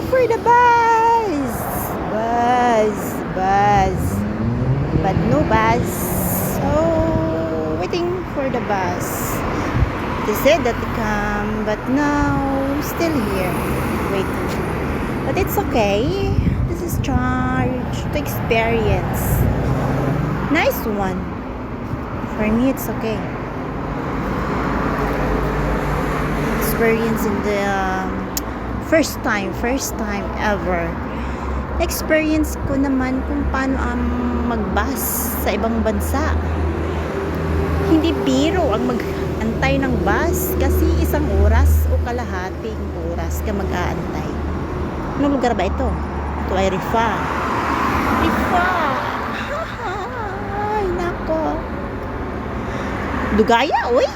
for the bus. Bus. But no bus. So, waiting for the bus. They said that they come, but now still here, waiting. But it's okay. This is charge to experience. Nice one. For me, it's okay. Experience in the first time ever. Experience ko naman kung paano ang mag-bus sa ibang bansa. Hindi biro ang mag-antay ng bus kasi 1 oras o kalahating oras ka mag-aantay. Anong lugar ba ito? Ito ay Rifa. Ay, nako. Dugaya, uy.